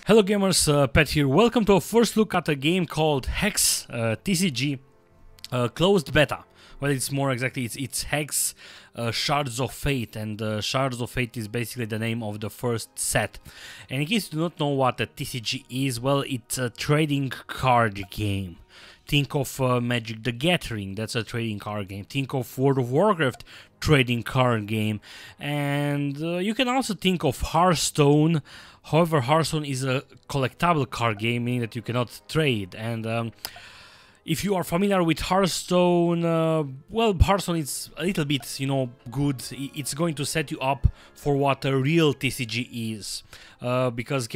Hello gamers, Pat here. Welcome to a first look at a game called HEX TCG closed beta. Well, it's more exactly, it's HEX Shards of Fate, and Shards of Fate is basically the name of the first set. And in case you do not know what a TCG is, well, it's a trading card game. Think of Magic the Gathering, that's a trading card game. Think of World of Warcraft, trading card game. And you can also think of Hearthstone. However, Hearthstone is a collectible card game, meaning that you cannot trade. And if you are familiar with Hearthstone, well, Hearthstone is a little bit, good. It's going to set you up for what a real TCG is, because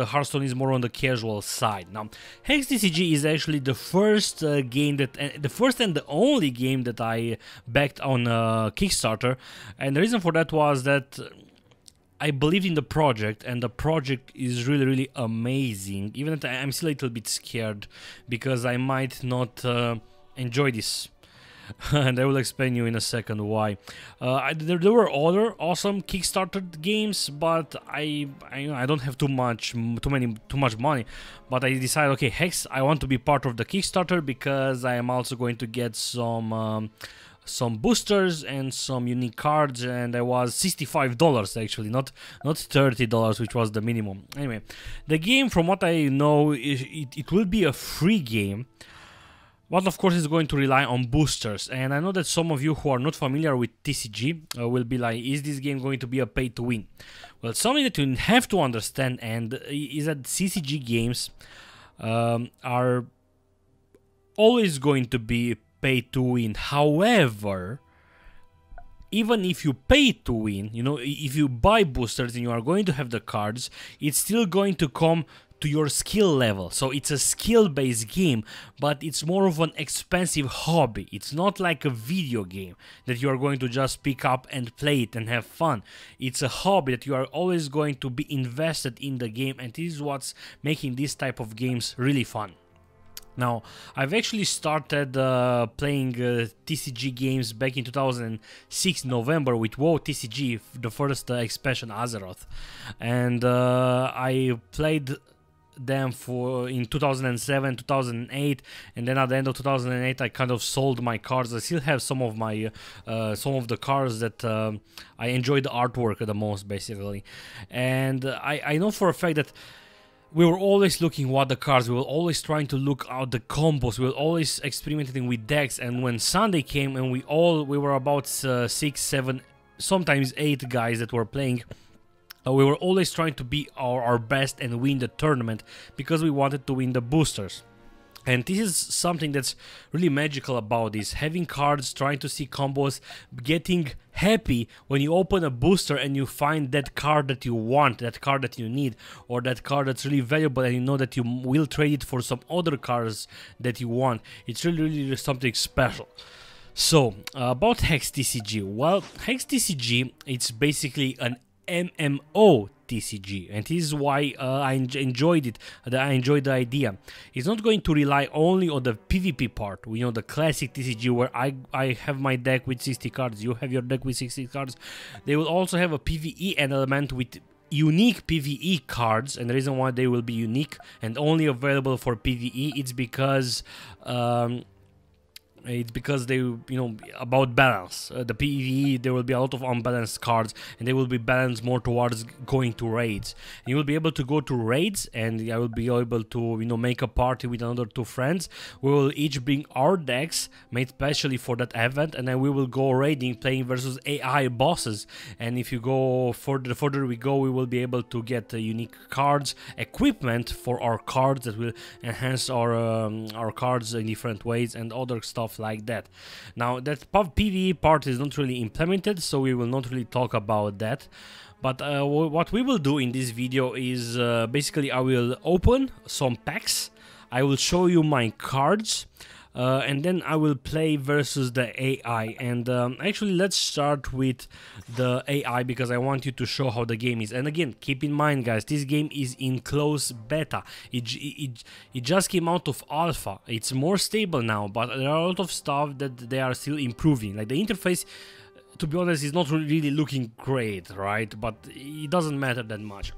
Hearthstone is more on the casual side. Now, HEX TCG is actually the first game that, the first and the only game that I backed on Kickstarter, and the reason for that was that I believed in the project, and the project is really amazing. Even if I'm still a little bit scared because I might not enjoy this, and I will explain you in a second why. There were other awesome Kickstarter games, but I don't have too much money. But I decided, okay, HEX, I want to be part of the Kickstarter because I am also going to get some boosters and some unique cards, and I was $65 actually, not $30, which was the minimum. Anyway, the game, from what I know, it will be a free game, but of course it's going to rely on boosters. And I know that some of you who are not familiar with TCG will be like, is this game going to be a pay to win? Well, something that you have to understand and is that CCG games are always going to be pay to win. However, even if you pay to win, if you buy boosters and you are going to have the cards, it's still going to come to your skill level. So it's a skill-based game, but it's more of an expensive hobby. It's not like a video game that you are going to just pick up and play it and have fun. It's a hobby that you are always going to be invested in the game, and this is what's making this type of games really fun. Now, I've actually started playing TCG games back in 2006 November with WoW TCG, the first expansion Azeroth, and I played them in 2007, 2008, and then at the end of 2008 I kind of sold my cards. I still have some of my some of the cards that I enjoy the artwork the most, basically, and I know for a fact that we were always looking what the cards, we were always trying to look out the combos, we were always experimenting with decks. And when Sunday came and we were about 6, 7, sometimes 8 guys that were playing, we were always trying to be our best and win the tournament because we wanted to win the boosters. And this is something that's really magical about this, having cards, trying to see combos, getting happy when you open a booster and you find that card that you want, that card that you need, or that card that's really valuable and you know that you will trade it for some other cards that you want. It's really something special. So, about HEX TCG. Well, HEX TCG, it's basically an MMO TCG, and this is why I enjoyed it. I enjoyed the idea. It's not going to rely only on the PvP part. We know the classic TCG where I have my deck with 60 cards, you have your deck with 60 cards. They will also have a PvE element with unique PvE cards, and the reason why they will be unique and only available for PvE, it's because they, about balance. The PvE, there will be a lot of unbalanced cards, and they will be balanced more towards going to raids. And you will be able to go to raids, and I will be able to, make a party with another 2 friends. We will each bring our decks made specially for that event, and then we will go raiding, playing versus AI bosses. And if you go the further we go, we will be able to get unique cards, equipment for our cards that will enhance our cards in different ways, and other stuff like that. Now, that PvE part is not really implemented, so we will not really talk about that. But what we will do in this video is basically I will open some packs, I will show you my cards, and then I will play versus the AI. And actually, let's start with the AI because I want you to show how the game is. And again, keep in mind, guys, this game is in close beta. It just came out of alpha. It's more stable now, but there are a lot of stuff that they are still improving. Like the interface, to be honest, is not really looking great, right? But it doesn't matter that much.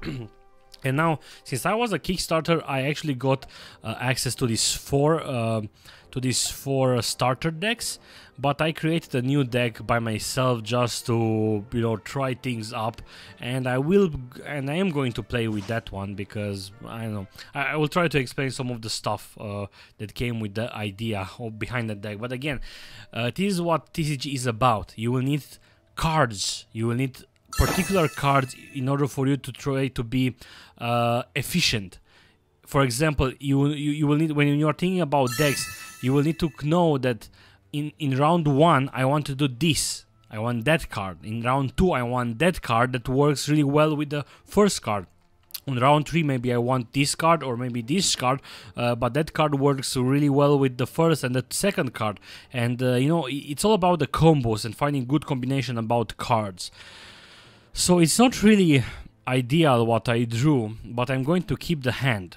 And now, since I was a Kickstarter, I actually got access to these four starter decks. But I created a new deck by myself just to, you know, try things up, and I am going to play with that one because I don't know. I will try to explain some of the stuff that came with the idea behind the deck. But again, this is what TCG is about. You will need cards. You will need particular cards in order for you to try to be efficient. For example, you will need, when you are thinking about decks, you will need to know that in round 1 I want to do this, I want that card. In round 2 I want that card that works really well with the first card. On round 3 maybe I want this card or maybe this card, but that card works really well with the first and the second card. And you know, it's all about the combos and finding good combination about cards. So it's not really ideal what I drew, but I'm going to keep the hand.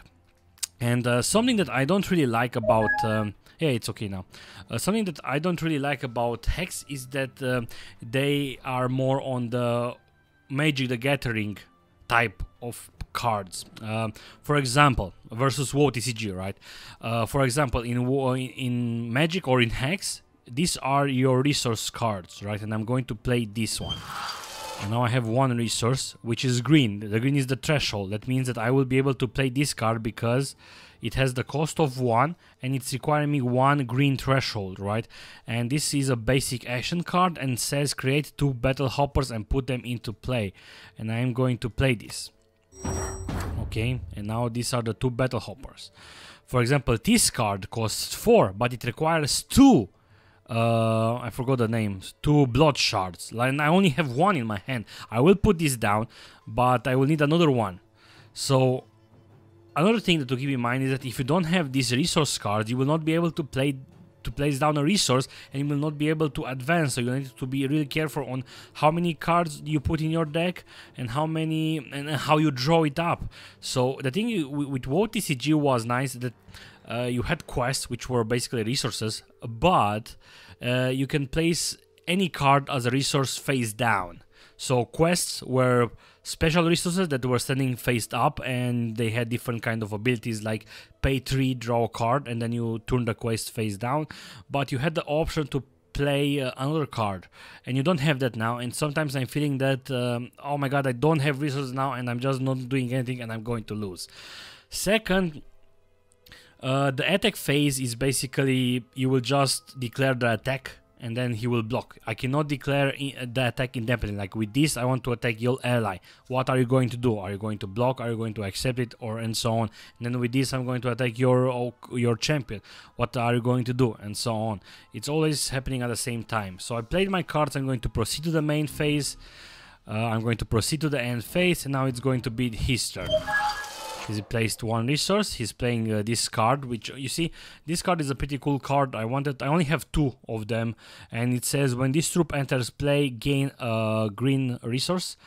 And something that I don't really like about yeah, it's okay now. Something that I don't really like about Hex is that they are more on the Magic the Gathering type of cards. For example, versus WoW TCG, right? For example, in Magic or in Hex, these are your resource cards, right? And I'm going to play this one. And now I have one resource, which is green. The green is the threshold. That means that I will be able to play this card because it has the cost of 1 and it's requiring me 1 green threshold, right? And this is a basic action card and says create 2 battle hoppers and put them into play. And I am going to play this. Okay, and now these are the 2 battle hoppers. For example, this card costs 4, but it requires 2. I forgot the names. 2 blood shards. And I only have 1 in my hand. I will put this down, but I will need another one. So another thing to keep in mind is that if you don't have these resource cards, you will not be able to place down a resource, and you will not be able to advance. So you need to be really careful on how many cards you put in your deck and how you draw it up. So the thing with WoW TCG was nice that you had quests, which were basically resources, but you can place any card as a resource face down. So quests were special resources that were standing face up, and they had different kind of abilities like pay 3, draw a card, and then you turn the quest face down. But you had the option to play another card, and you don't have that now. And sometimes I'm feeling that oh my god, I don't have resources now and I'm just not doing anything and I'm going to lose. Second, the attack phase is basically you will just declare the attack and then he will block. I cannot declare the attack independently. Like with this, I want to attack your ally. What are you going to do? Are you going to block? Are you going to accept it? Or and so on. And then with this, I'm going to attack your champion. What are you going to do? And so on. It's always happening at the same time. So I played my cards. I'm going to proceed to the main phase. I'm going to proceed to the end phase. And now it's going to be his turn. He placed 1 resource. He's playing this card, which you see, this card is a pretty cool card. I only have 2 of them, and it says when this troop enters play, gain a green resource,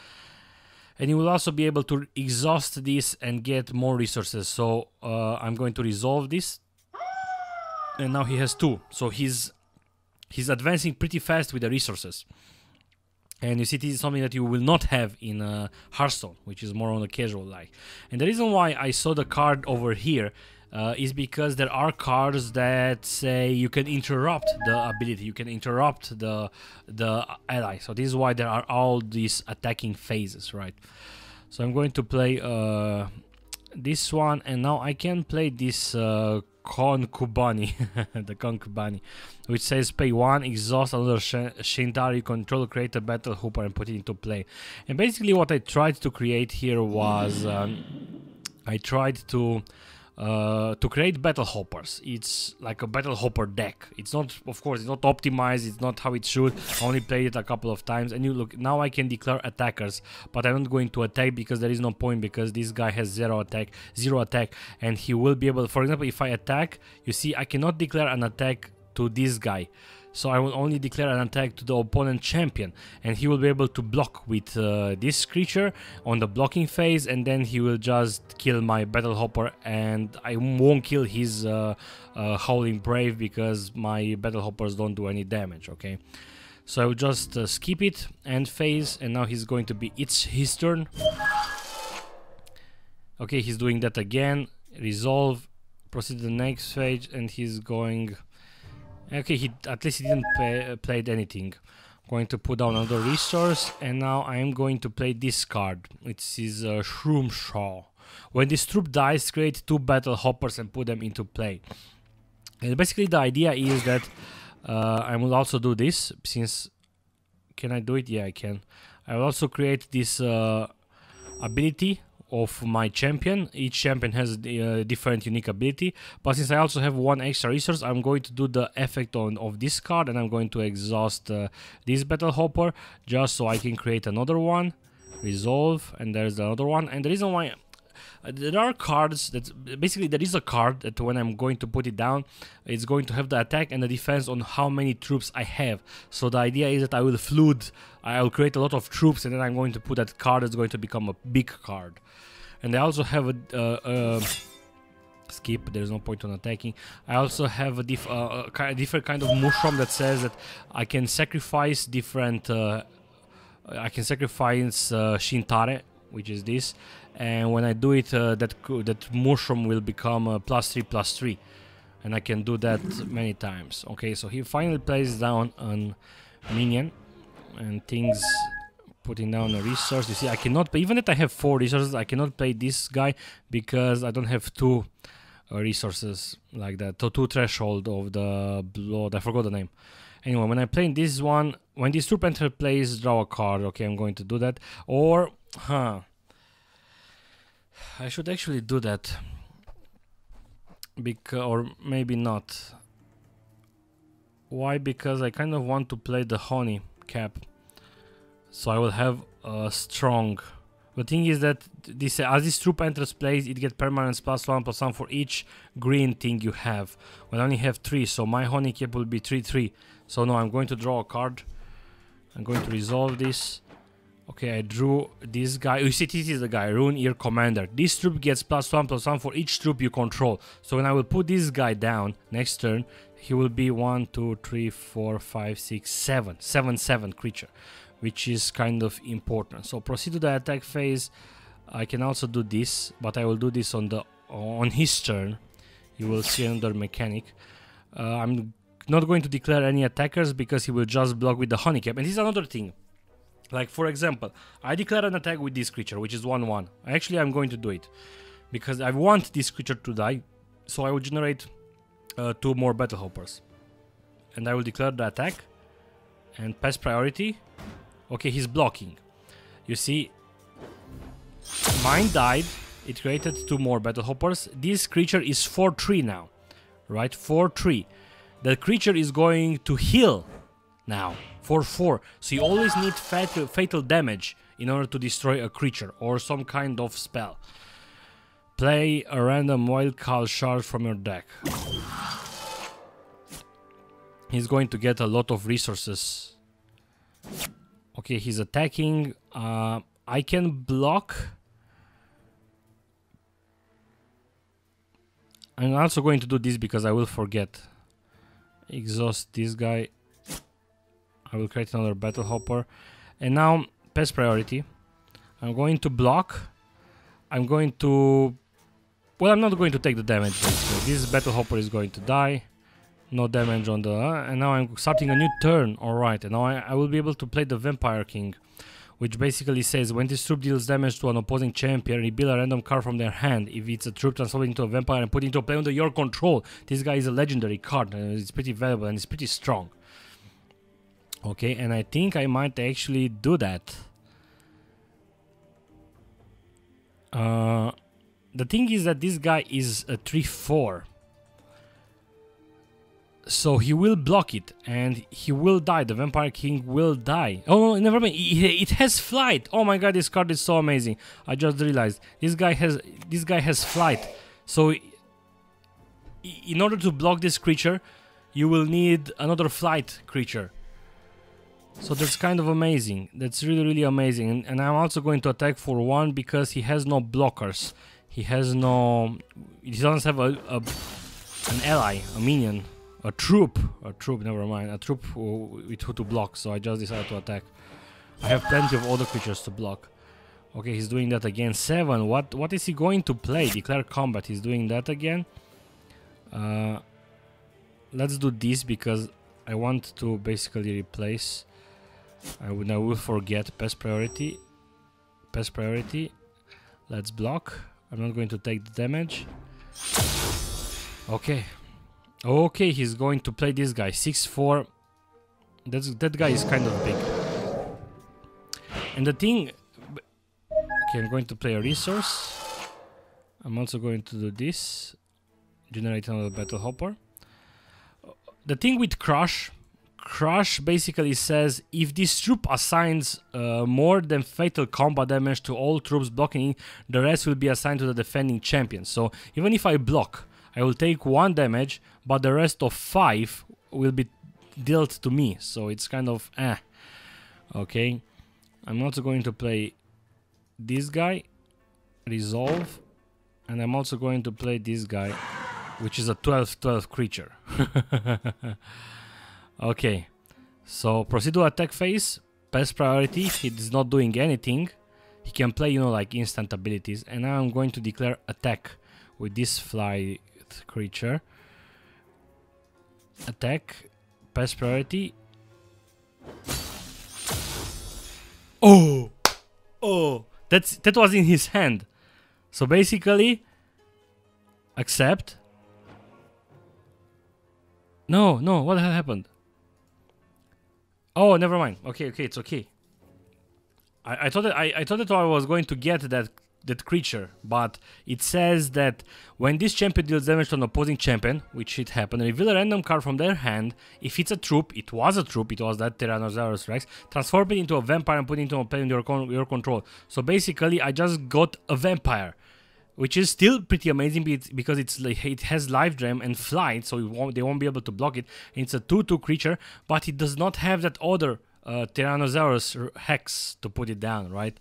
and you will also be able to exhaust this and get more resources. So I'm going to resolve this, and now he has 2. So he's advancing pretty fast with the resources. And you see, this is something that you will not have in Hearthstone, which is more on the casual like. And the reason why I saw the card over here is because there are cards that say you can interrupt the ability, you can interrupt the ally. So this is why there are all these attacking phases, right? So I'm going to play this one, and now I can play this Concubani, the Concubani, which says pay 1, exhaust another Shintar you control, create a battle hooper and put it into play. And basically what I tried to create here was I tried to create battle hoppers. It's like a battle hopper deck. It's not, of course, it's not optimized, it's not how it should. I only played it a couple of times, and you look, now I can declare attackers, but I'm not going to attack because there is no point, because this guy has 0 attack, and he will be able, for example, if I attack, you see, I cannot declare an attack to this guy. So I will only declare an attack to the opponent champion, and he will be able to block with this creature on the blocking phase, and then he will just kill my battle hopper, and I won't kill his Howling Brave because my battle hoppers don't do any damage, okay? So I will just skip it, end phase, and now he's going to be, it's his turn. Okay, he's doing that again. Resolve, proceed to the next phase, and he's going... Okay, at least he didn't played anything. Going to put down another resource, and now I am going to play this card. It is Shroom Shaw. When this troop dies, create 2 battle hoppers and put them into play. And basically the idea is that I will also do this, since... Can I do it? Yeah, I can. I will also create this ability of my champion. Each champion has a different unique ability, but since I also have 1 extra resource, I'm going to do the effect of this card, and I'm going to exhaust this battle hopper just so I can create another one. Resolve, and there's another one. And the reason why there are cards that basically there is a card that when I'm going to put it down, it's going to have the attack and the defense on how many troops I have. So the idea is that I will flood, I will create a lot of troops, and then I'm going to put that card that's going to become a big card. And I also have a skip, there's no point on attacking. I also have a different kind of mushroom that says that I can sacrifice different I can sacrifice Shintare, which is this, and when I do it, that mushroom will become +3/+3, and I can do that many times. Okay, so he finally plays down a minion, and things putting down a resource. You see, I cannot play, even if I have 4 resources, I cannot play this guy because I don't have 2 resources like that. So 2 threshold of the blood. I forgot the name. Anyway, when I play this one, when this troop enter plays, draw a card. Okay, I'm going to do that. Or, I should actually do that. Or maybe not. Why? Because I kind of want to play the honey cap. So I will have a strong... The thing is that this, as this troop enters place, it gets permanents +1/+1 for each green thing you have. Well, I only have 3, so my honey cap will be 3/3. So no, I'm going to draw a card. I'm going to resolve this. Okay, I drew this guy. You see, this is the guy, Rune Ear Commander. This troop gets +1/+1 for each troop you control. So when I will put this guy down next turn, he will be 1, 2, 3, 4, 5, 6, 7. 7/7 creature, which is kind of important. So proceed to the attack phase. I can also do this, but I will do this on his turn. You will see another mechanic. I'm not going to declare any attackers because he will just block with the honey cap. And this is another thing. Like, for example, I declare an attack with this creature, which is 1/1. Actually, I'm going to do it because I want this creature to die. So I will generate 2 more battle hoppers, and I will declare the attack and pass priority. Okay, he's blocking. You see, mine died. It created 2 more battle hoppers. This creature is 4/3 now, right? 4/3. The creature is going to heal now. 4/4. So you always need fatal damage in order to destroy a creature or some kind of spell. Play a random wild card shard from your deck. He's going to get a lot of resources. Okay, he's attacking. I can block. I'm also going to do this because I will forget. Exhaust this guy. I will create another battle hopper. And now, pass priority. I'm going to block. I'm going to... Well, I'm not going to take the damage. This battle hopper is going to die. No damage on the... and now I'm starting a new turn. Alright, and now I will be able to play the Vampire King. Which basically says, when this troop deals damage to an opposing champion, reveal a random card from their hand. If it's a troop transformed into a vampire and put into a play under your control. This guy is a legendary card. It's pretty valuable and it's pretty strong. Okay, and I think I might actually do that. The thing is that this guy is a 3/4. So he will block it and he will die. The Vampire King will die. Oh, never mind. It has flight. Oh my god, this card is so amazing. I just realized this guy has flight. So in order to block this creature, you will need another flight creature. So that's kind of amazing. That's really, really amazing. And I'm also going to attack for 1 because he has no blockers. He has no... He doesn't have an ally, a minion, a troop, never mind. A troop with who to block, so I just decided to attack. I have plenty of other creatures to block. Okay, he's doing that again. 7. What is he going to play? Declare combat. He's doing that again. Let's do this because I want to basically replace. I will forget pest priority. Pest priority. Let's block. I'm not going to take the damage. Okay. Okay, he's going to play this guy. 6-4. That guy is kind of big. And the thing... Okay, I'm going to play a resource. I'm also going to do this. Generate another battle hopper. The thing with Crush basically says if this troop assigns more than fatal combat damage to all troops blocking, the rest will be assigned to the defending champion. So even if I block, I will take 1 damage, but the rest of 5 will be dealt to me. So it's kind of Okay, I'm also going to play this guy, resolve, and I'm also going to play this guy, which is a 12/12 creature. Okay, so proceed to attack phase, pest priority. He's not doing anything. He can play, you know, like instant abilities. And now I'm going to declare attack with this fly creature. Attack, pest priority. Oh, oh, that was in his hand. So basically, accept. No, what the hell happened? Oh, never mind. Okay, it's okay. I thought that I was going to get that creature, but it says that when this champion deals damage to an opposing champion, which it happened, reveal a random card from their hand. If it's a troop, it was that Tyrannosaurus Rex, transform it into a vampire and put it into a player in your control. So basically, I just got a vampire, which is still pretty amazing because it has life drain and flight, so they won't be able to block it. And it's a 2/2 creature, but it does not have that other Tyrannosaurus hex to put it down, right?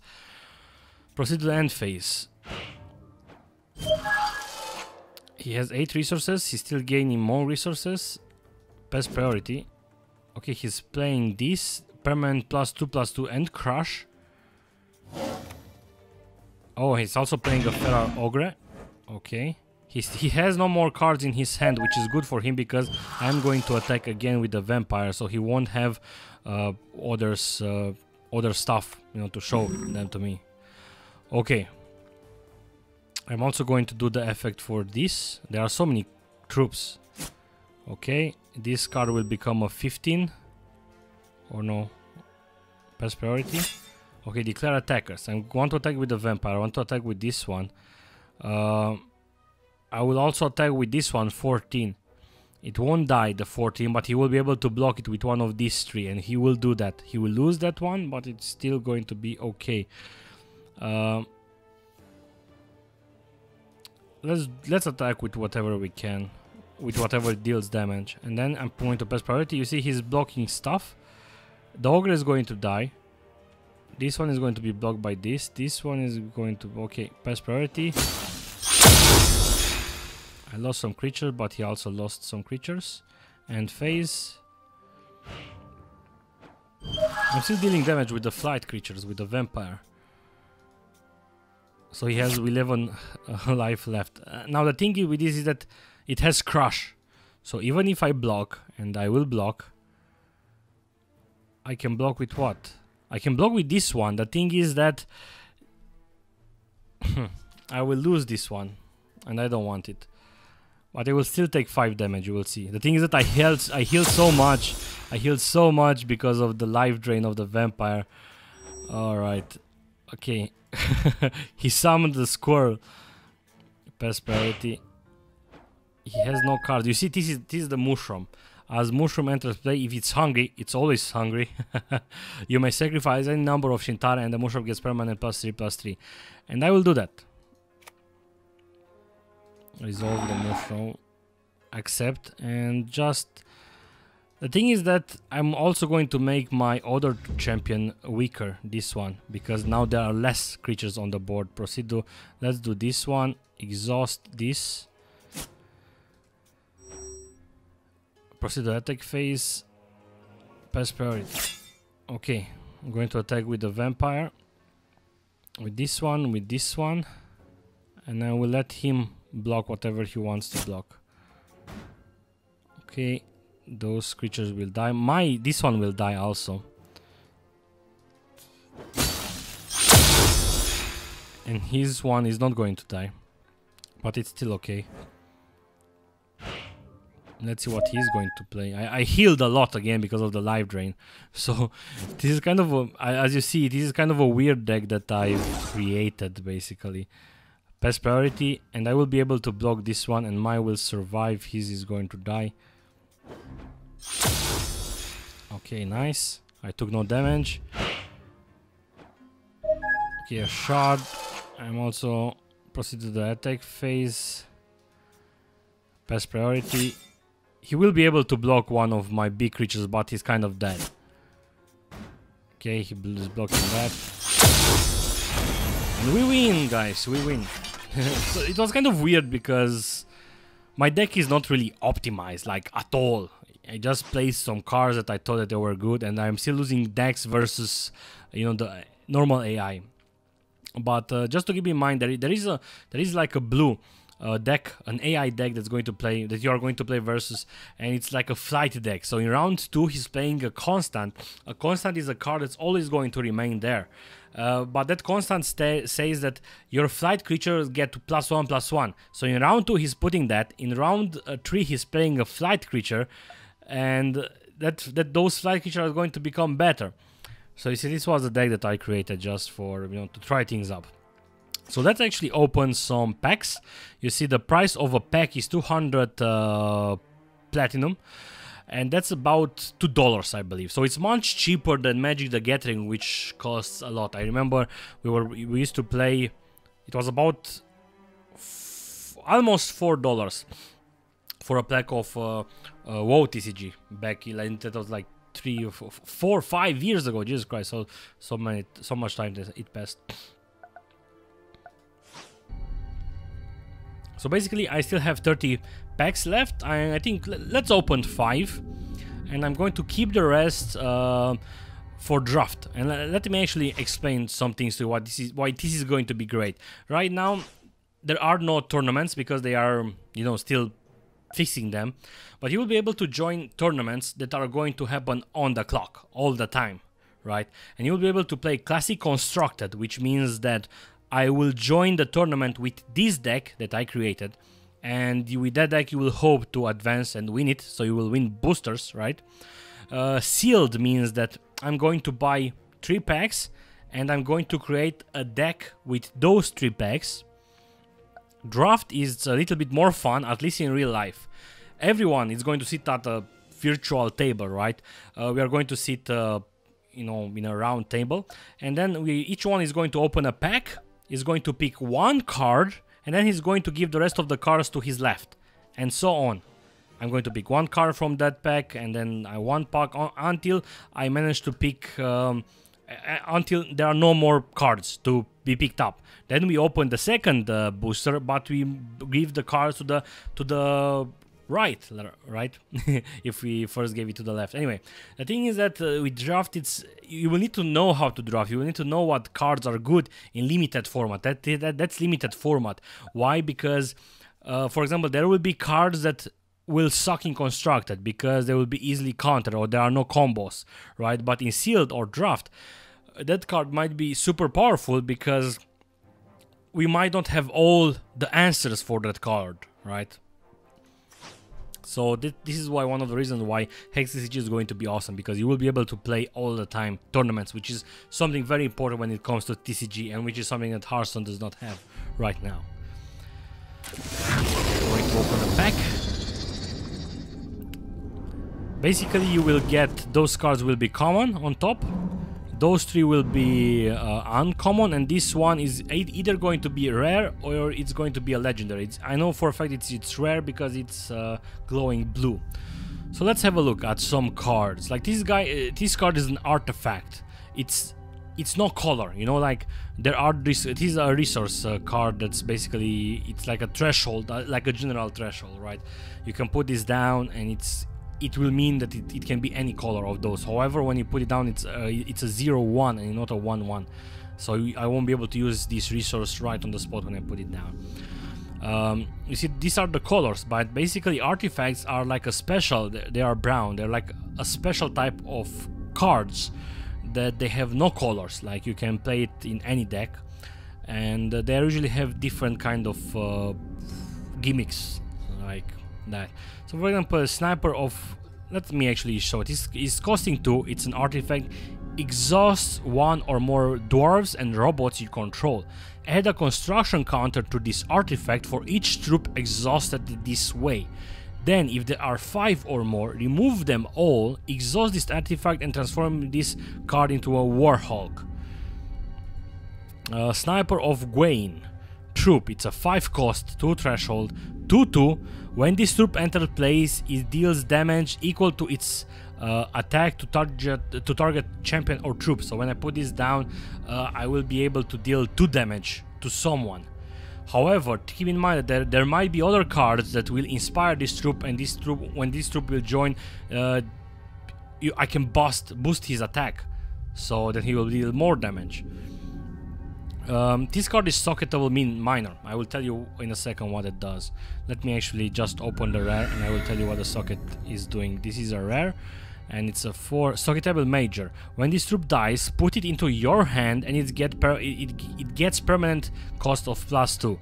Proceed to the end phase. He has 8 resources. He's still gaining more resources. Pest priority. Okay, he's playing this permanent +2/+2 and crush. Oh, he's also playing a Feral Ogre. Okay. He has no more cards in his hand, which is good for him because I'm going to attack again with the vampire, so he won't have other stuff, you know, to show them to me. Okay. I'm also going to do the effect for this. There are so many troops. Okay. This card will become a 15. Or no. Pest priority. Okay, declare attackers. I want to attack with the vampire. I want to attack with this one. I will also attack with this one, 14. It won't die, the 14, but he will be able to block it with one of these 3, and he will do that. He will lose that one, but it's still going to be okay. Let's attack with whatever we can, with whatever deals damage, and then I'm going to pest priority. You see, he's blocking stuff. The ogre is going to die. This one is going to be blocked by this. This one is going to... Okay, pest priority. I lost some creatures, but he also lost some creatures. And phase. I'm still dealing damage with the flight creatures, with the vampire. So he has 11 life left. Now the thing with this is that it has crush. So even if I block, and I will block, I can block with what? I can block with this one. The thing is that I will lose this one, and I don't want it. But I will still take 5 damage, you will see. The thing is that I healed so much. I healed so much because of the life drain of the vampire. Alright. Okay. He summoned the squirrel. Pest priority. He has no cards. You see, this is the mushroom. As mushroom enters play, if it's hungry, it's always hungry. You may sacrifice any number of Shintara and the mushroom gets permanent +3/+3. And I will do that. Resolve the mushroom. Accept. And just... The thing is that I'm also going to make my other champion weaker, this one. Because now there are less creatures on the board. Proceed to... Let's do this one. Exhaust this. Proceed to attack phase. Pest priority. Okay, I'm going to attack with the vampire. with this one, and I will let him block whatever he wants to block. Okay, those creatures will die. This one will die also. And his one is not going to die, but it's still okay. Let's see what he's going to play. I healed a lot again because of the life drain. So this is kind of as you see, this is kind of a weird deck that I've created basically. Best priority, and I will be able to block this one, and mine will survive. His is going to die. Okay, nice. I took no damage. Okay, a shard. I'm also proceed to the attack phase. Best priority. He will be able to block one of my big creatures, but he's kind of dead. Okay, he is blocking that. And we win, guys, we win. So it was kind of weird because my deck is not really optimized, like, at all. I just placed some cards that I thought that they were good, and I'm still losing decks versus, you know, the normal AI. But just to keep in mind, there is like a blue deck, an AI deck that you are going to play versus, and it's like a flight deck. So in round 2 he's playing a constant. A constant is a card that's always going to remain there, but that constant says that your flight creatures get +1/+1. So in round 2 he's putting that. In round 3 he's playing a flight creature, and that those flight creatures are going to become better. So you see, this was the deck that I created just for, you know, to try things up. So let's actually open some packs. You see the price of a pack is 200 platinum, and that's about $2, I believe. So it's much cheaper than Magic the Gathering, which costs a lot. I remember we used to play. It was about almost $4 for a pack of WoW TCG back in, that was like 3 or 4 or 5 years ago. Jesus Christ! So much time that it passed. So basically, I still have 30 packs left. I think let's open 5, and I'm going to keep the rest for draft. And let me actually explain some things to you why this is going to be great. Right now, there are no tournaments because they are, you know, still fixing them. But you will be able to join tournaments that are going to happen on the clock all the time, right? And you'll be able to play Classic Constructed, which means that I will join the tournament with this deck that I created, and with that deck you will hope to advance and win it, so you will win boosters, right? Sealed means that I'm going to buy 3 packs, and I'm going to create a deck with those 3 packs. Draft is a little bit more fun, at least in real life. Everyone is going to sit at a virtual table, right? We are going to sit, you know, in a round table, and then each one is going to open a pack, is going to pick 1 card, and then he's going to give the rest of the cards to his left, and so on. I'm going to pick 1 card from that pack, and then one pack until I manage to pick, until there are no more cards to be picked up. Then we open the second booster, but we give the cards to the right, if we first gave it to the left. Anyway, the thing is that with draft, you will need to know how to draft. You will need to know what cards are good in limited format. That's limited format. Why? Because, for example, there will be cards that will suck in constructed because they will be easily countered or there are no combos, right? But in sealed or draft, that card might be super powerful because we might not have all the answers for that card, right? So this is why one of the reasons why HEX TCG is going to be awesome, because you will be able to play all the time tournaments, which is something very important when it comes to TCG, and which is something that Hearthstone does not have right now. Going to open a pack. Basically, you will get, those cards will be common on top. Those 3 will be uncommon, and this one is either going to be rare or it's going to be a legendary. I know for a fact it's rare because it's glowing blue. So let's have a look at some cards. Like this guy, this card is an artifact. It's no color, you know. Like it is a resource card that's basically, it's like a threshold, like a general threshold, right? You can put this down, and it will mean that it can be any color of those. However, when you put it down, it's a 0/1 and not a 1/1. so I won't be able to use this resource right on the spot when I put it down. You see, these are the colors, but basically artifacts are like a special, they are brown, they're like a special type of cards that they have no colors, like you can play it in any deck, and they usually have different kind of gimmicks like that. So for example, a sniper of, let me actually show it, it's costing 2, it's an artifact, exhausts 1 or more dwarves and robots you control. Add a construction counter to this artifact for each troop exhausted this way. Then, if there are 5 or more, remove them all, exhaust this artifact and transform this card into a Warhawk. Sniper of Gwain. Troop, it's a 5 cost, 2 threshold, 2/2. When this troop enters place, it deals damage equal to its attack to target champion or troop. So when I put this down, I will be able to deal 2 damage to someone. However, keep in mind that there might be other cards that will inspire this troop, and this troop, when this troop will join, I can boost his attack, so that he will deal more damage. This card is socketable minor. I will tell you in a second what it does. Let me actually just open the rare and I will tell you what the socket is doing. This is a rare and it's a 4 socketable major. When this troop dies, put it into your hand and it gets permanent cost of +2.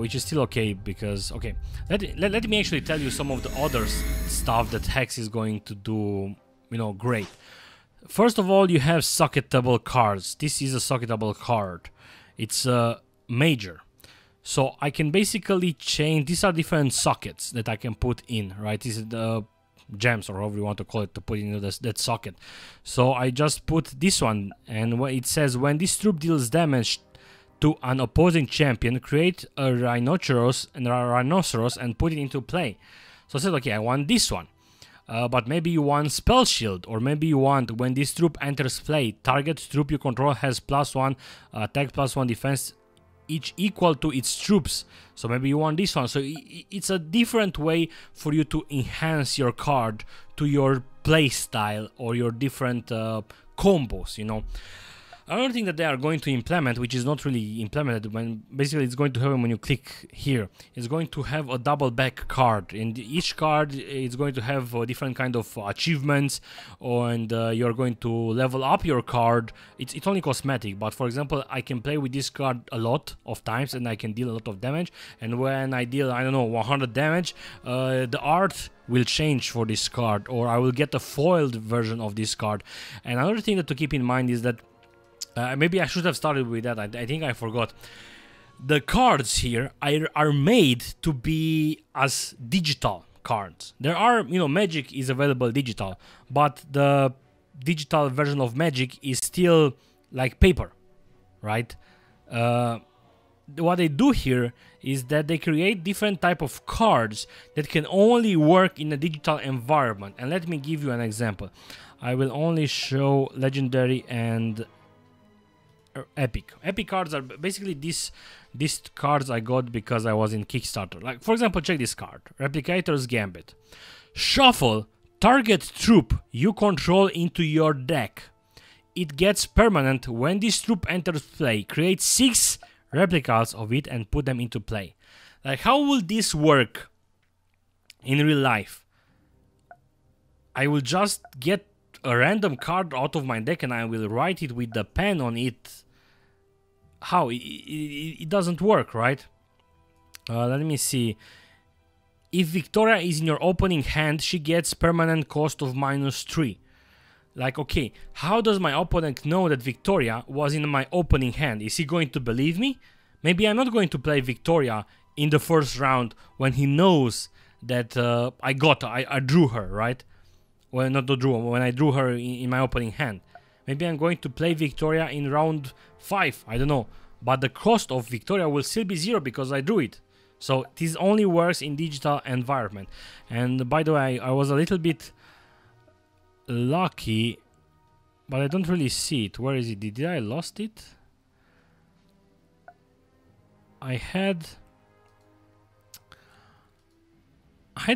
Which is still okay because, okay, let me actually tell you some of the other stuff that Hex is going to do, you know, great. First of all, you have socketable cards. This is a socketable card. It's a major. So I can basically change, these are different sockets that I can put in, right? This is the gems or however you want to call it to put into that socket. So I just put this one and it says when this troop deals damage to an opposing champion, create a rhinoceros and put it into play. So I said, okay, I want this one. But maybe you want Spell Shield, or maybe you want when this troop enters play, target troop you control has +1 attack, +1 defense, each equal to its troops. So maybe you want this one. So it's a different way for you to enhance your card to your play style or your different combos, you know. Another thing that they are going to implement, which is not really implemented, when basically it's going to happen when you click here, is going to have a double back card. And each card is going to have different kind of achievements, and you're going to level up your card. It's only cosmetic, but for example, I can play with this card a lot of times and I can deal a lot of damage. And when I deal, I don't know, 100 damage, the art will change for this card, or I will get a foiled version of this card. And another thing that to keep in mind is that maybe I should have started with that. I think I forgot. The cards here are made to be as digital cards. There are, you know, Magic is available digital, but the digital version of Magic is still like paper, right? What they do here is that they create different type of cards that can only work in a digital environment. And let me give you an example. I will only show Legendary and Epic. Epic cards are basically these cards I got because I was in Kickstarter. Like, for example, check this card, Replicator's Gambit. Shuffle target troop you control into your deck. It gets permanent when this troop enters play. Create 6 replicas of it and put them into play. Like, how will this work in real life? I will just get a random card out of my deck and I will write it with the pen on it. How? It doesn't work, right? Let me see. If Victoria is in your opening hand, she gets permanent cost of -3. Like, okay, how does my opponent know that Victoria was in my opening hand? Is he going to believe me? Maybe I'm not going to play Victoria in the first round when he knows that I drew her, right? Well, not the draw, when I drew her in my opening hand. Maybe I'm going to play Victoria in round 5, I don't know. But the cost of Victoria will still be 0 because I drew it. So this only works in digital environment. And by the way, I was a little bit lucky, but I don't really see it. Where is it? Did I lost it? I had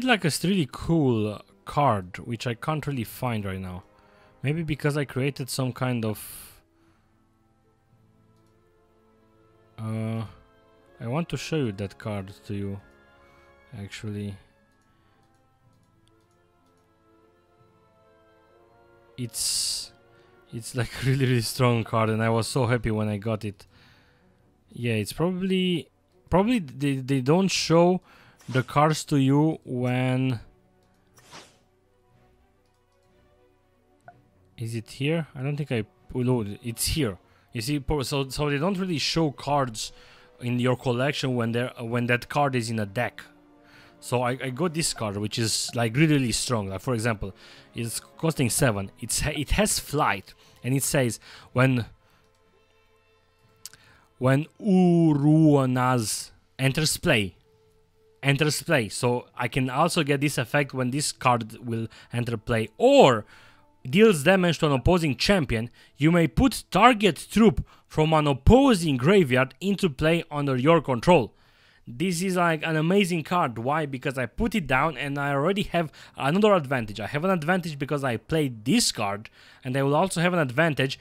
like a really cool card which I can't really find right now. Maybe because I created some kind of want to show you that card to you, actually. It's like a really strong card, and I was so happy when I got it. Yeah, it's probably they don't show the cards to you when... Is it here? I don't think I loaded. It's here. You see, so they don't really show cards in your collection when that card is in a deck. So I got this card, which is like really strong. Like, for example, it's costing 7. It has flight, and it says when Uruanaz enters play. So I can also get this effect when this card will enter play, or deals damage to an opposing champion. You may put target troop from an opposing graveyard into play under your control. This is like an amazing card. Why? Because I put it down and I already have another advantage. I have an advantage because I played this card, and I will also have an advantage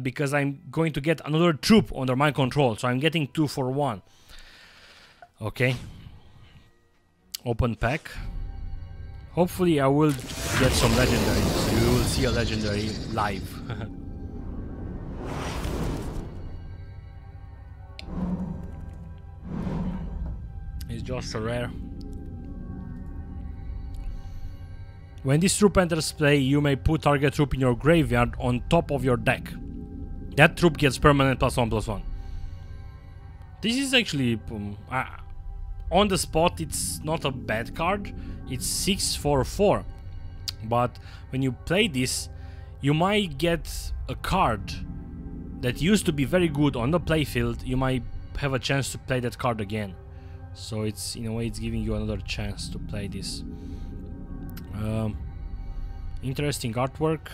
because I'm going to get another troop under my control. So I'm getting 2 for 1. Okay. Open pack. Hopefully I will get some legendaries. So you will see a legendary live. It's just a rare. When this troop enters play, you may put target troop in your graveyard on top of your deck. That troop gets permanent +1/+1. This is actually on the spot. It's not a bad card. It's 6 for 4. But when you play this, you might get a card that used to be very good on the playfield. You might have a chance to play that card again. So it's, in a way, it's giving you another chance to play this. Interesting artwork.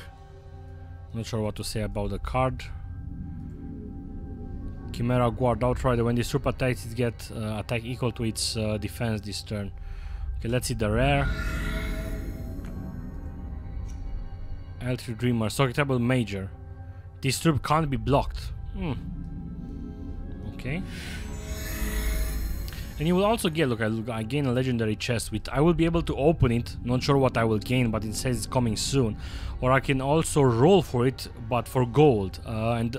Not sure what to say about the card. Chimera Guard Outrider. When this troop attacks, it gets attack equal to its defense this turn. Okay, let's see the rare. L3 Dreamer. Socketable Major. This troop can't be blocked. Okay. And you will also get, look, I gain a legendary chest with, I will be able to open it, not sure what I will gain, but it says it's coming soon. Or I can also roll for it, but for gold. And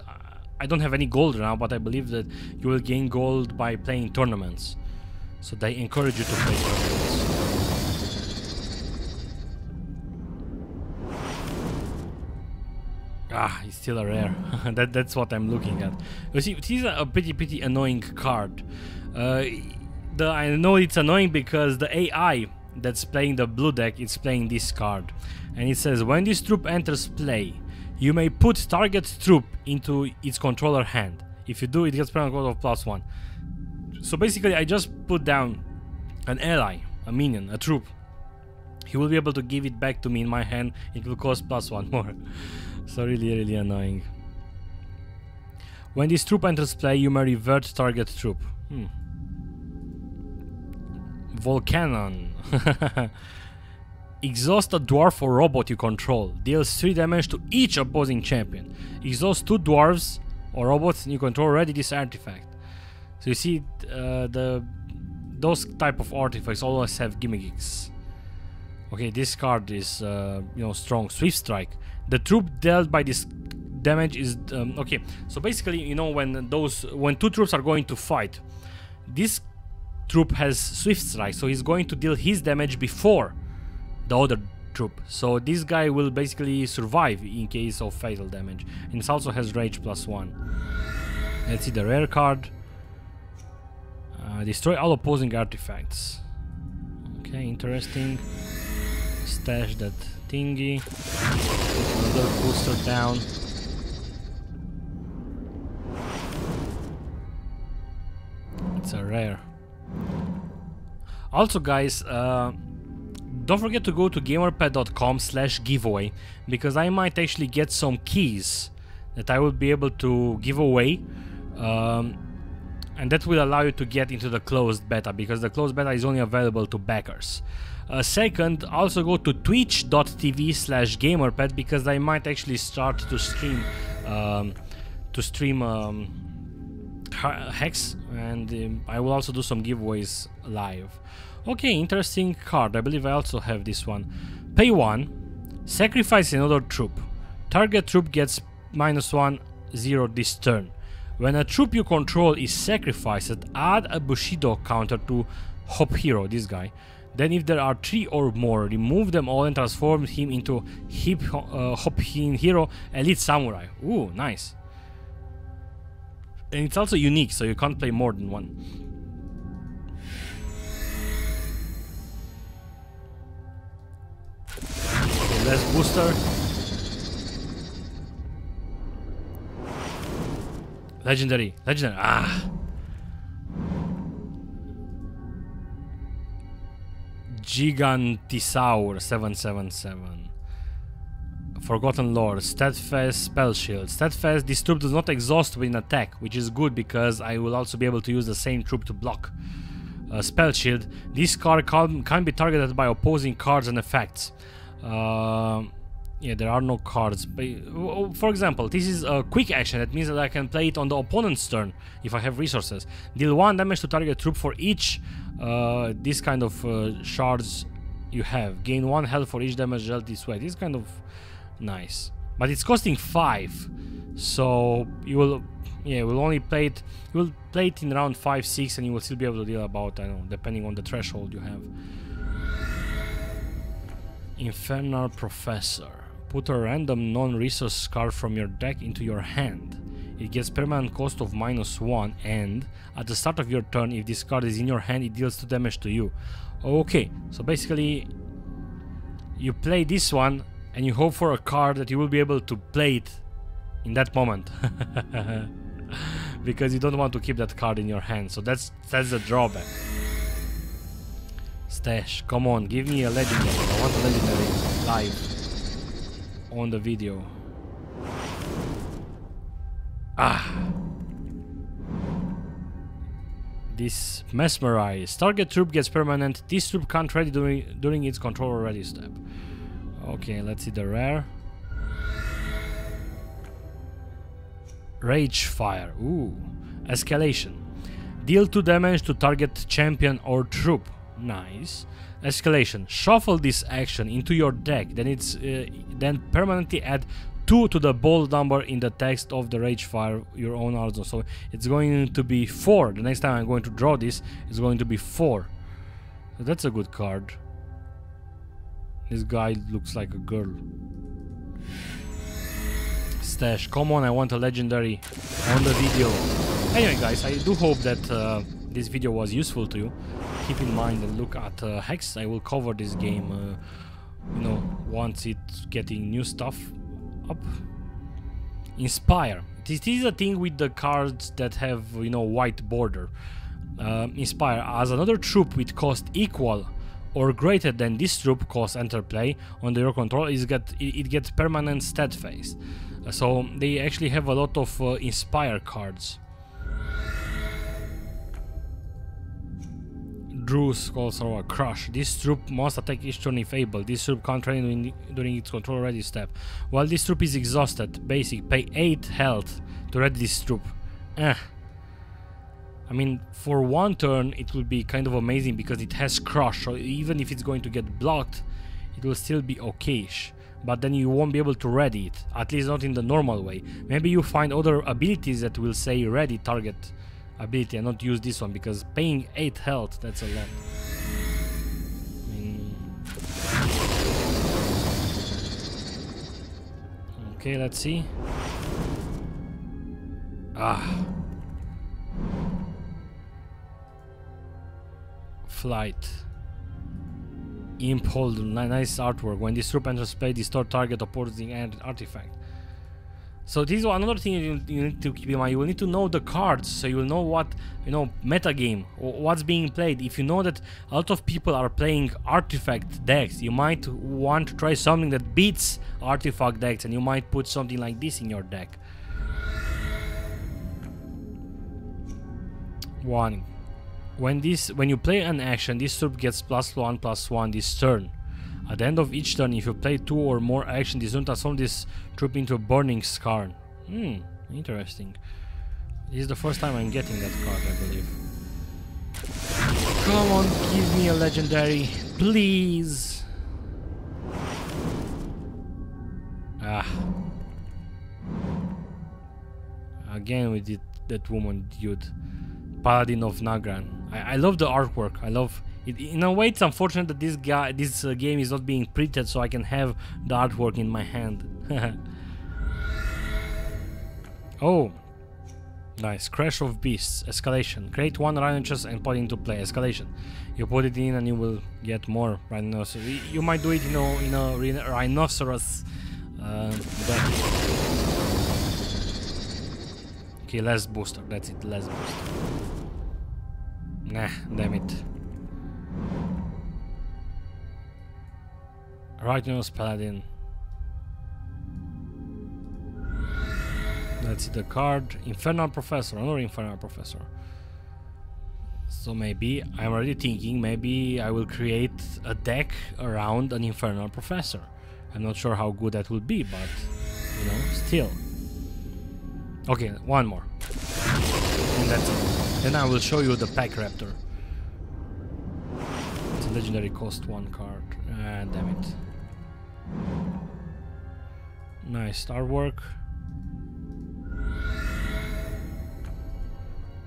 I don't have any gold now, but I believe that you will gain gold by playing tournaments. So they encourage you to play tournaments. Ah, it's still a rare. That's what I'm looking at. You see, it is a pretty annoying card. I know it's annoying because the AI that's playing the blue deck is playing this card. And it says, when this troop enters play, you may put target troop into its controller hand. If you do, it gets permanent cost of +1. So basically, I just put down an ally, a minion, a troop. He will be able to give it back to me in my hand. It will cost +1 more. So really annoying. When this troop enters play, you may revert target troop. Volcanon. Exhaust a dwarf or robot you control. Deals 3 damage to each opposing champion. Exhaust 2 dwarves or robots you control. Ready this artifact. So you see, those type of artifacts always have gimmicks. Okay, this card is strong. Swift Strike. The troop dealt by this damage is okay. So basically, when 2 troops are going to fight, this troop has Swift Strike, so he's going to deal his damage before the other troop. So this guy will basically survive in case of fatal damage. And it also has Rage +1. Let's see the rare card. Destroy all opposing artifacts. Okay, interesting. Stash that thingy. Another booster down. It's a rare. Also, guys, don't forget to go to gamerpad.com/giveaway, because I might actually get some keys that I will be able to give away, and that will allow you to get into the closed beta, because the closed beta is only available to backers. Second, also go to twitch.tv/gamerpad, because I might actually start to stream Hex, and I will also do some giveaways live. Okay, interesting card. I believe I also have this one. Pay 1, sacrifice another troop. Target troop gets -1/0 this turn. When a troop you control is sacrificed, add a Bushido counter to Hop Hero, this guy. Then if there are 3 or more, remove them all and transform him into Hop Hero Elite Samurai. Ooh, nice. And it's also unique, so you can't play more than one. Okay, last booster. Legendary. Ah. Gigantisaur 777. Forgotten Lore, Steadfast Spell Shield. Steadfast, this troop does not exhaust when attack, which is good because I will also be able to use the same troop to block. Spell Shield, this card can be targeted by opposing cards and effects. Yeah, there are no cards. For example, this is a quick action. That means that I can play it on the opponent's turn if I have resources. Deal 1 damage to target troop for each this kind of shards you have. Gain 1 health for each damage dealt this way. This is kind of nice, but it's costing 5, so you will, yeah, will only play it. You will play it in round 5, 6, and you will still be able to deal about, I don't know, depending on the threshold you have. Infernal Professor. Put a random non-resource card from your deck into your hand. It gets permanent cost of -1, and at the start of your turn, if this card is in your hand, it deals 2 damage to you. Okay, so basically you play this one and you hope for a card that you will be able to play it in that moment. Because you don't want to keep that card in your hand, so that's the drawback. Stash, come on, give me a legendary. I want a legendary live on the video. Ah. This Mesmerize. Target troop gets permanent. This troop can't ready during its controller ready step. Okay, let's see the rare. Rage Fire. Ooh. Escalation. Deal 2 damage to target champion or troop. Nice. Escalation. Shuffle this action into your deck. Then permanently add 2 to the bold number in the text of the Rage Fire, your own order. So it's going to be 4. The next time I'm going to draw this, it's going to be 4. So that's a good card. This guy looks like a girl. Stash, come on, I want a legendary on the video. Anyway guys, I do hope that this video was useful to you. Keep in mind and look at Hex. I will cover this game, you know, once it's getting new stuff up. Inspire. This is a thing with the cards that have, you know, white border. Inspire. As another troop with cost equal or greater than this troop cost enter play under your control, it gets permanent Steadfast. So they actually have a lot of Inspire cards. Drew's also a Crush. This troop must attack each turn if able. This troop can't train during its control ready step. While this troop is exhausted, basic, pay 8 health to ready this troop. I mean, for one turn it will be kind of amazing because it has Crush, so even if it's going to get blocked, it will still be okayish. But then you won't be able to ready it, at least not in the normal way. Maybe you find other abilities that will say ready target ability and not use this one, because paying 8 health, that's a lot. I mean... Okay, let's see. Flight. Imp Holder, nice artwork. When this troop enters play, distort target opposing artifact. So this is another thing you need to keep in mind. You will need to know the cards, so you will know what, you know, metagame, what's being played. If you know that a lot of people are playing artifact decks, you might want to try something that beats artifact decks, and you might put something like this in your deck. When you play an action, this troop gets +1/+1 this turn. At the end of each turn, if you play 2 or more actions, this don't transform this troop into a burning scar. Interesting. This is the first time I'm getting that card, I believe. Come on, give me a legendary, please. Ah. Again we did that woman dude. Paladin of Nagran. I love the artwork. I love it. In a way, it's unfortunate that this game is not being printed, so I can have the artwork in my hand. Oh, nice. Crash of Beasts. Escalation. Create one rhinoceros and put it into play. Escalation. You put it in and you will get more rhinoceros. You might do it in a rhinoceros deck. Okay, less booster. That's it. Less booster. Nah, damn it. Rhinoceros Paladin. That's the card. Infernal Professor. Another Infernal Professor. So maybe, I'm already thinking, maybe I will create a deck around an Infernal Professor. I'm not sure how good that will be, but, you know, still. Okay, one more. And that's it. Then I will show you the Pack Raptor. It's a legendary cost 1 card. Ah, damn it. Nice artwork.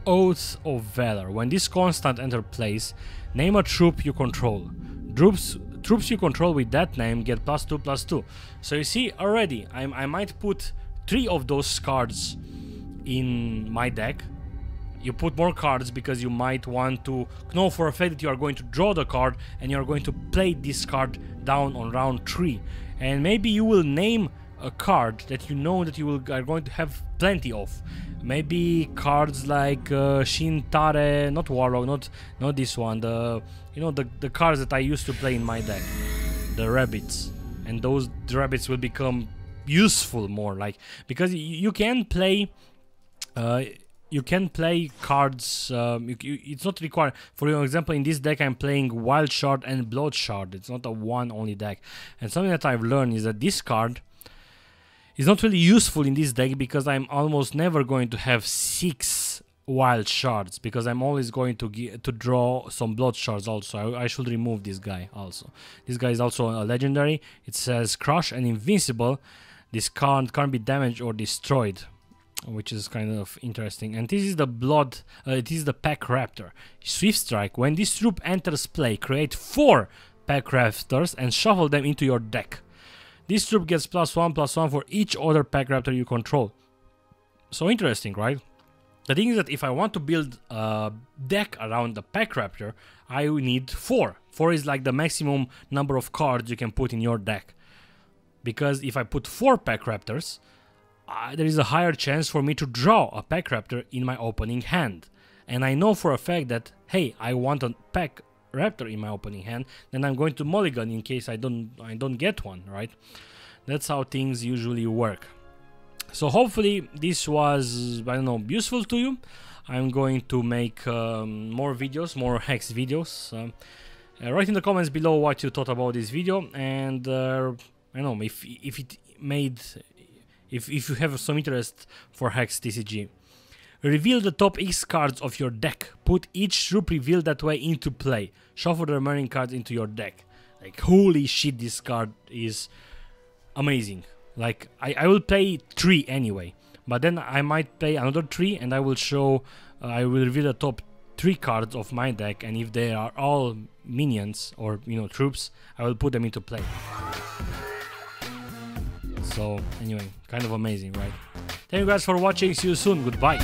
Oaths of Valor. When this constant enters place, name a troop you control. Troops you control with that name get +2/+2. So you see already, I might put 3 of those cards in my deck. You put more cards because you might want to know for a fact that you are going to draw the card and you are going to play this card down on round 3. And maybe you will name a card that you know that you are going to have plenty of. Maybe cards like Shintare, not Warlock, not this one. The the cards that I used to play in my deck, the rabbits, and the rabbits will become useful more, like, because you can play. You can play cards. It's not required. For example, in this deck I'm playing Wild Shard and Blood Shard. It's not a one only deck. And something that I've learned is that this card is not really useful in this deck because I'm almost never going to have 6 Wild Shards, because I'm always going to draw some Blood Shards also. I should remove this guy also. This guy is also a legendary. It says Crush and Invincible. This card can't be damaged or destroyed, which is kind of interesting. And this is the it is the Pack Raptor. Swift Strike. When this troop enters play, create 4 Pack Raptors and shuffle them into your deck. This troop gets +1/+1 for each other Pack Raptor you control. So interesting, right? The thing is that if I want to build a deck around the Pack Raptor, I will need 4. 4 is like the maximum number of cards you can put in your deck. Because if I put 4 Pack Raptors, there is a higher chance for me to draw a Pack Raptor in my opening hand. And I know for a fact that, hey, I want a Pack Raptor in my opening hand, then I'm going to mulligan in case I don't get one, right? That's how things usually work. So hopefully this was, I don't know, useful to you. I'm going to make more videos, more Hex videos. Write in the comments below what you thought about this video, and I don't know if you have some interest for Hex TCG. Reveal the top X cards of your deck. Put each troop revealed that way into play. Shuffle the remaining cards into your deck. Like, holy shit, this card is amazing. Like, I will play 3 anyway, but then I might play another 3 and I will show, I will reveal the top 3 cards of my deck, and if they are all minions or, you know, troops, I will put them into play. So anyway, kind of amazing, right? Thank you guys for watching. See you soon. Goodbye.